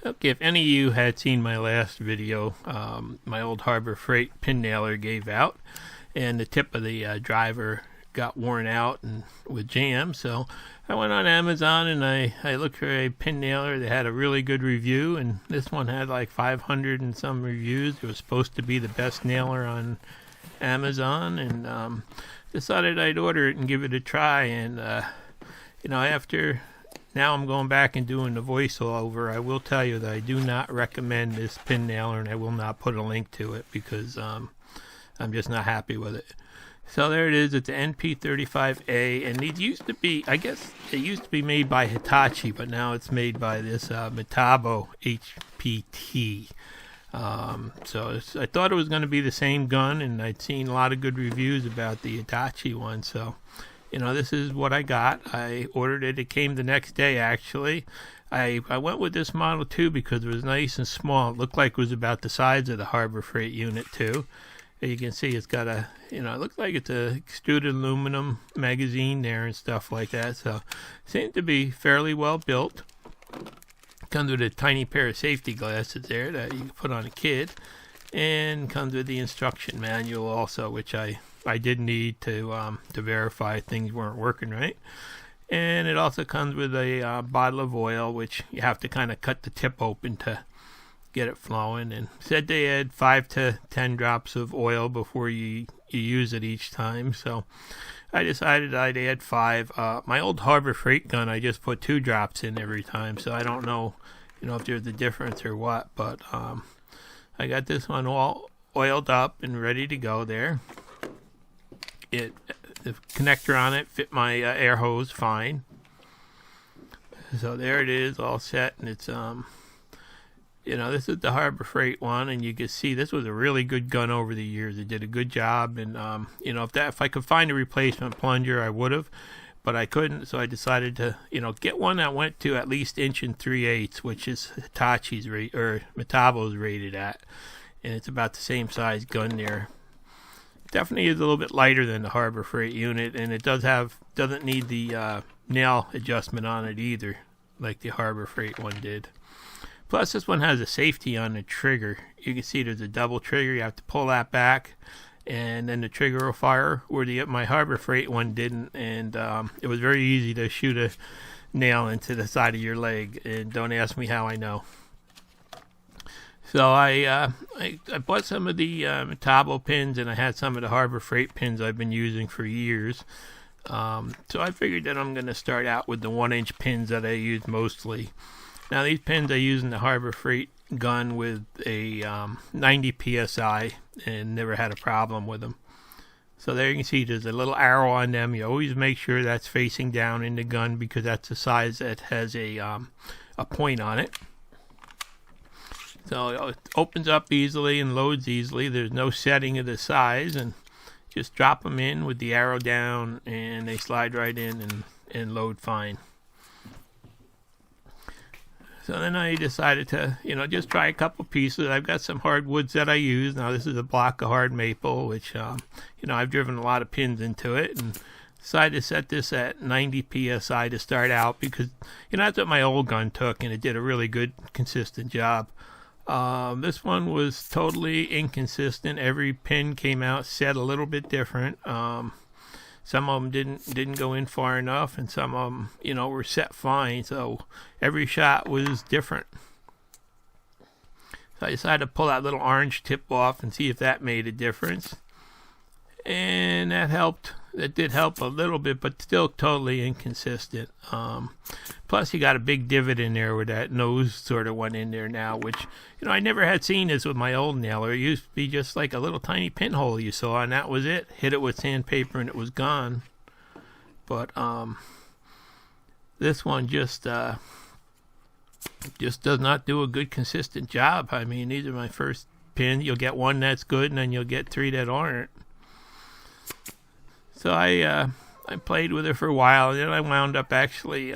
Okay, if any of you had seen my last video, my old Harbor Freight pin nailer gave out and the tip of the driver got worn out and with jam. So I went on Amazon and I looked for a pin nailer that had a really good review, and this one had like 500 and some reviews. It was supposed to be the best nailer on Amazon, and decided I'd order it and give it a try. And after now I'm going back and doing the voiceover, I will tell you that I do not recommend this pin nailer, and I will not put a link to it because I'm just not happy with it. So there it is. It's an NP35A, and these used to be, I guess it used to be made by Hitachi, but now it's made by this Metabo HPT. So I thought it was going to be the same gun, and I'd seen a lot of good reviews about the Hitachi one. So this is what I got. I ordered it. It came the next day, actually. I went with this model, too, because it was nice and small. It looked like it was about the size of the Harbor Freight unit, too. And you can see it's got a, it looks like it's a extruded aluminum magazine there and stuff like that. So it seemed to be fairly well built. Comes with a tiny pair of safety glasses there that you can put on a kid. And comes with the instruction manual also, which I did need to verify things weren't working right. And it also comes with a bottle of oil, which you have to kind of cut the tip open to get it flowing. And said they had 5 to 10 drops of oil before you use it each time. So I decided I'd add 5. My old Harbor Freight gun, I just put 2 drops in every time. So I don't know, if there's a difference or what. But I got this one all oiled up and ready to go there. The connector on it fit my air hose fine. So there it is, all set, and it's this is the Harbor Freight one, and you can see this was a really good gun over the years. It did a good job, and if I could find a replacement plunger, I would have, but I couldn't. So I decided to get one that went to at least 1 3/8, which is Hitachi's rate or Metabo's rated at, and it's about the same size gun there. Definitely is a little bit lighter than the Harbor Freight unit, and it doesn't need the nail adjustment on it either, like the Harbor Freight one did. Plus, this one has a safety on the trigger. You can see there's a double trigger. You have to pull that back, and then the trigger will fire, where my Harbor Freight one didn't. And it was very easy to shoot a nail into the side of your leg. And don't ask me how I know. So I bought some of the Metabo pins, and I had some of the Harbor Freight pins I've been using for years. So I figured that I'm going to start out with the 1-inch pins that I use mostly. Now these pins I use in the Harbor Freight gun with a 90 psi, and never had a problem with them. So there you can see there's a little arrow on them. You always make sure that's facing down in the gun because that's the size that has a point on it. So it opens up easily and loads easily. There's no setting of the size, and just drop them in with the arrow down, and they slide right in and load fine. So then I decided to, just try a couple pieces. I've got some hardwoods that I use. Now this is a block of hard maple, which, I've driven a lot of pins into it, and decided to set this at 90 psi to start out because, that's what my old gun took, and it did a really good, consistent job. This one was totally inconsistent. Every pin came out set a little bit different. Some of them didn't go in far enough, and some of them, were set fine. So every shot was different. So I decided to pull that little orange tip off and see if that made a difference. And that helped. That did help a little bit, but still totally inconsistent. Plus, you got a big divot in there where that nose sort of went in there now, which, I never had seen this with my old nailer. It used to be just like a little tiny pinhole you saw, and that was it. Hit it with sandpaper, and it was gone. But this one just does not do a good, consistent job. I mean, these are my first pins. You'll get one that's good, and then you'll get 3 that aren't. So I played with it for a while, and then I wound up actually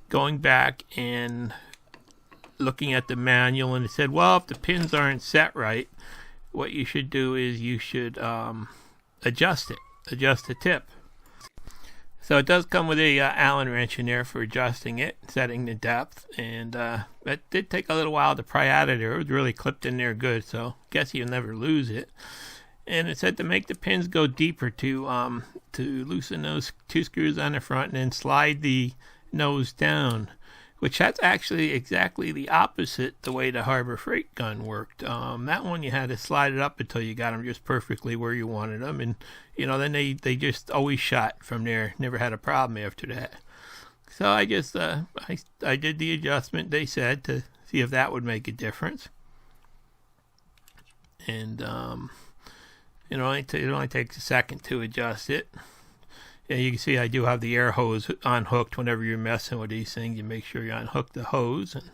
going back and looking at the manual, and it said, well, if the pins aren't set right, what you should do is you should adjust the tip. So it does come with a Allen wrench in there for adjusting it, setting the depth, and it did take a little while to pry out of there. It was really clipped in there good, so I guess you'll never lose it. And it said to make the pins go deeper to loosen those 2 screws on the front and then slide the nose down, which that's actually exactly the opposite the way the Harbor Freight gun worked. That one you had to slide it up until you got them just perfectly where you wanted them, and then they just always shot from there. Never had a problem after that. So I just I did the adjustment they said to see if that would make a difference, and it only takes a second to adjust it. Yeah, you can see I do have the air hose unhooked. Whenever you're messing with these things, you make sure you unhook the hose and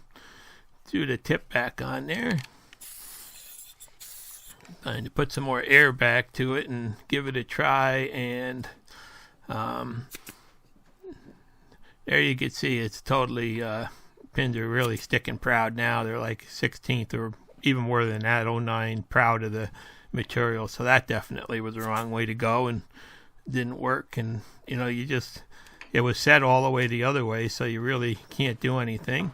threw the tip back on there. Trying to put some more air back to it and give it a try, and there you can see it's totally pins are really sticking proud now. They're like 1/16 or even more than that, 0.9 proud of the material. So that definitely was the wrong way to go and didn't work. And it was set all the way the other way, so you really can't do anything.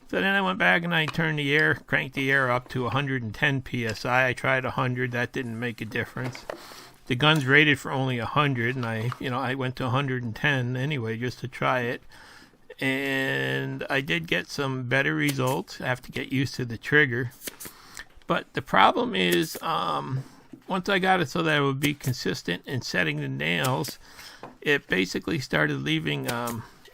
So then I went back and I cranked the air up to 110 psi. I tried 100, that didn't make a difference. The gun's rated for only 100, and I went to 110 anyway just to try it. And I did get some better results. I have to get used to the trigger. But the problem is, once I got it so that it would be consistent in setting the nails, it basically started leaving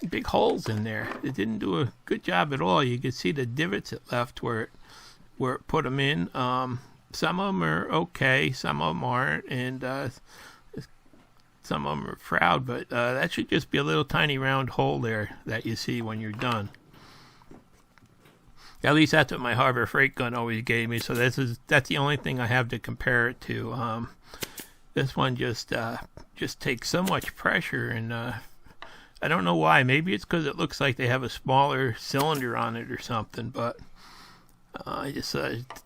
big holes in there. It didn't do a good job at all. You could see the divots it left where it put them in. Some of them are okay, some of them aren't, and some of them are proud, but that should just be a little tiny round hole there that you see when you're done. At least that's what my Harbor Freight gun always gave me, so that's the only thing I have to compare it to. This one just takes so much pressure, and I don't know why. Maybe it's because it looks like they have a smaller cylinder on it or something, but I just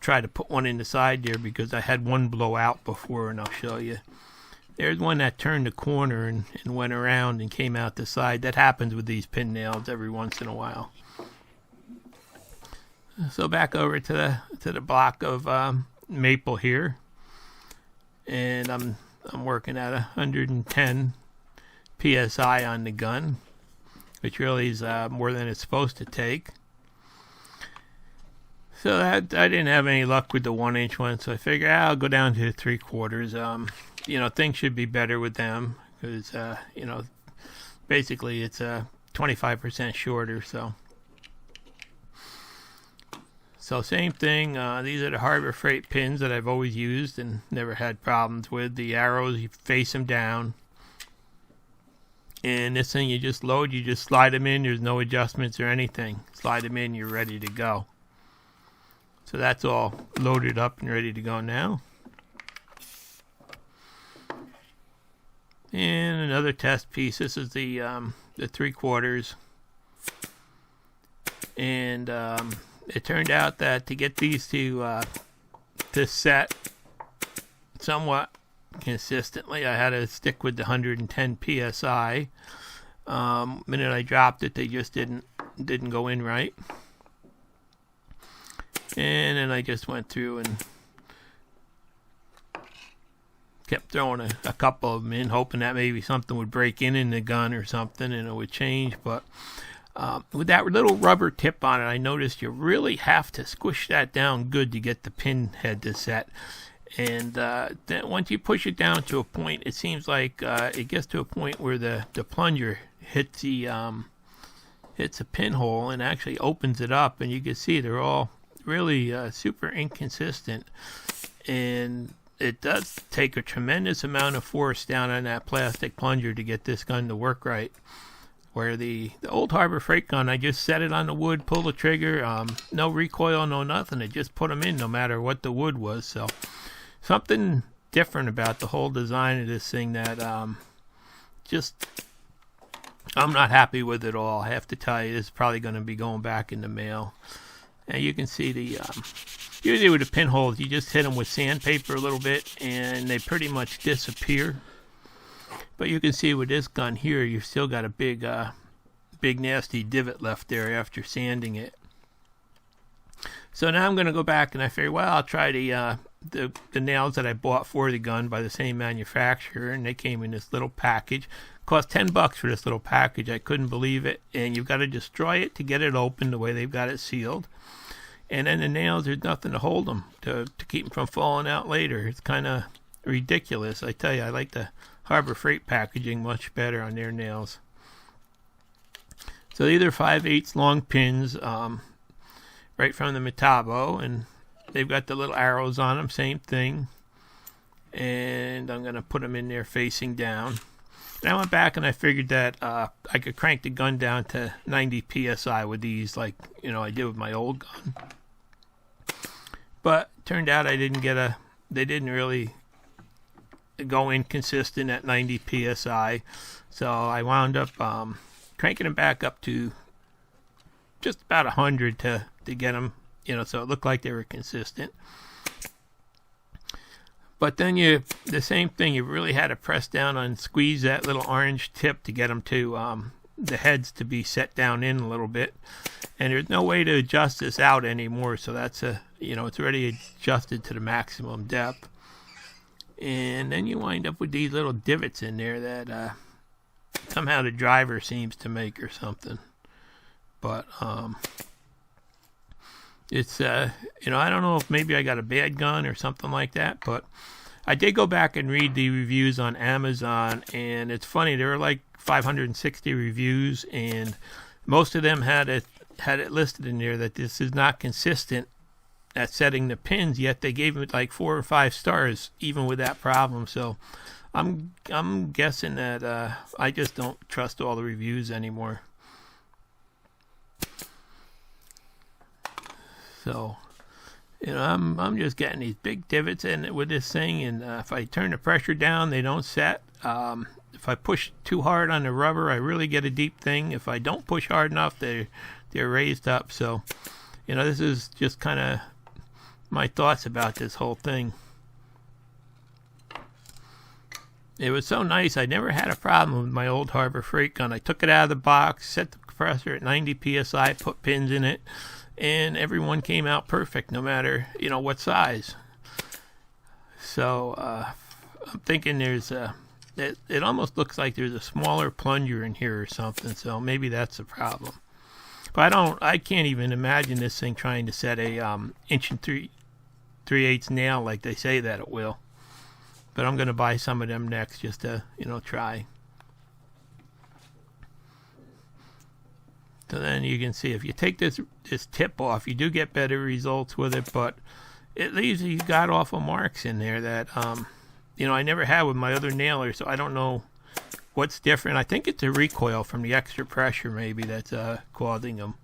tried to put one in the side there because I had one blow out before, and I'll show you. There's one that turned the corner and went around and came out the side. That happens with these pin nails every once in a while. So back over to the block of maple here, and I'm working at 110 psi on the gun, which really is more than it's supposed to take. So I didn't have any luck with the 1-inch one, so I figured I'll go down to 3/4. Things should be better with them because basically it's 25% shorter. So same thing. These are the Harbor Freight pins that I've always used and never had problems with. The arrows, you face them down. And this thing you just load, you just slide them in. There's no adjustments or anything. Slide them in, you're ready to go. So that's all loaded up and ready to go now. And another test piece. This is the 3/4. And it turned out that to get these to set somewhat consistently, I had to stick with the 110 psi. Minute I dropped it, they just didn't go in right. And then I just went through and kept throwing a couple of them in, hoping that maybe something would break in the gun or something and it would change. But with that little rubber tip on it, I noticed you really have to squish that down good to get the pin head to set. And then once you push it down to a point, it seems like it gets to a point where the plunger hits a pinhole and actually opens it up, and you can see they're all really super inconsistent. And it does take a tremendous amount of force down on that plastic plunger to get this gun to work right. Where the old Harbor Freight gun, I just set it on the wood, pull the trigger, no recoil, no nothing. It just put them in no matter what the wood was. So something different about the whole design of this thing that I'm not happy with it all. I have to tell you, this is probably going to be going back in the mail. And you can see usually with the pinholes, you just hit them with sandpaper a little bit and they pretty much disappear. But you can see with this gun here, you've still got a big nasty divot left there after sanding it. So now I'm going to go back and I figure, well, I'll try the nails that I bought for the gun by the same manufacturer, and they came in this little package. Cost $10 for this little package. I couldn't believe it. And you've got to destroy it to get it open the way they've got it sealed. And then the nails, there's nothing to hold them to keep them from falling out later. It's kind of ridiculous. I tell you, I like the Harbor Freight packaging much better on their nails. So these are 5/8 long pins, right from the Metabo, and they've got the little arrows on them, same thing. And I'm going to put them in there facing down. And I went back and I figured that I could crank the gun down to 90 psi with these, like I did with my old gun. But turned out they didn't really go in consistent at 90 psi. So I wound up cranking them back up to just about 100 to get them, so it looked like they were consistent. But then the same thing, you really had to press down and squeeze that little orange tip to get them to the heads to be set down in a little bit. And there's no way to adjust this out anymore, so that's it's already adjusted to the maximum depth. And then you wind up with these little divots in there that somehow the driver seems to make or something. But it's I don't know if maybe I got a bad gun or something like that, but I did go back and read the reviews on Amazon, and it's funny, there were like 560 reviews, and most of them had it listed in there that this is not consistent at setting the pins, yet they gave it like 4 or 5 stars even with that problem. So I'm guessing that I just don't trust all the reviews anymore. So, I'm just getting these big divots in with this thing, and if I turn the pressure down, they don't set. If I push too hard on the rubber, I really get a deep thing. If I don't push hard enough, they're raised up. So, this is just kind of my thoughts about this whole thing. It was so nice. I never had a problem with my old Harbor Freight gun. I took it out of the box, set the compressor at 90 psi, put pins in it, and everyone came out perfect, no matter what size. So I'm thinking it almost looks like there's a smaller plunger in here or something. So maybe that's the problem. But I can't even imagine this thing trying to set a 1 3/8 nail like they say that it will. But I'm going to buy some of them next just to try. So then you can see if you take this tip off, you do get better results with it, but it leaves these god awful marks in there that I never had with my other nailer, so I don't know what's different. I think it's a recoil from the extra pressure maybe that's causing them.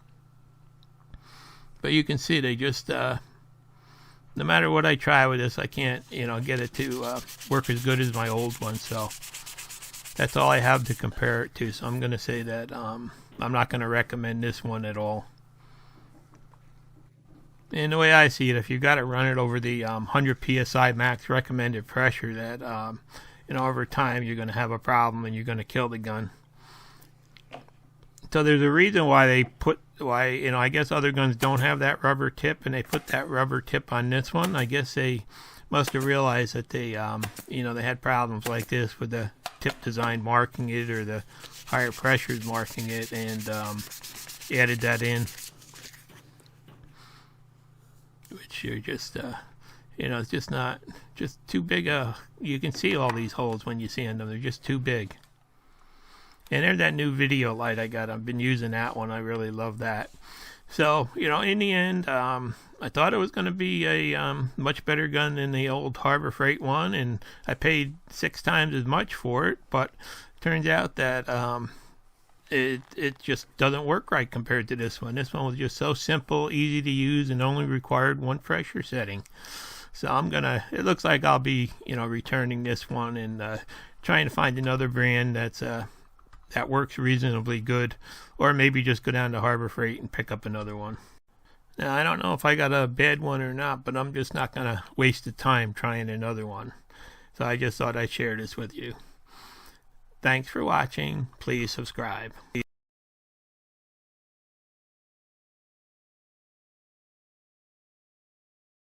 But you can see they just no matter what I try with this, I can't get it to work as good as my old one. So that's all I have to compare it to. So I'm going to say that I'm not going to recommend this one at all. And the way I see it, if you've got to run it over the 100 psi max recommended pressure, that over time you're going to have a problem and you're going to kill the gun. So there's a reason why I guess other guns don't have that rubber tip, and they put that rubber tip on this one. I guess they must have realized that they had problems like this with the tip design marking it or the higher pressures marking it, and added that in, which you're just it's just too big. You can see all these holes when you sand them. They're just too big. And there's that new video light I got. I've been using that one. I really love that. So, in the end, I thought it was going to be a much better gun than the old Harbor Freight one, and I paid 6 times as much for it, but it turns out that it just doesn't work right compared to this one. This one was just so simple, easy to use, and only required 1 pressure setting. So it looks like I'll be, returning this one and trying to find another brand that works reasonably good, or maybe just go down to Harbor Freight and pick up another one. Now, I don't know if I got a bad one or not, but I'm just not going to waste the time trying another one. So I just thought I'd share this with you. Thanks for watching. Please subscribe.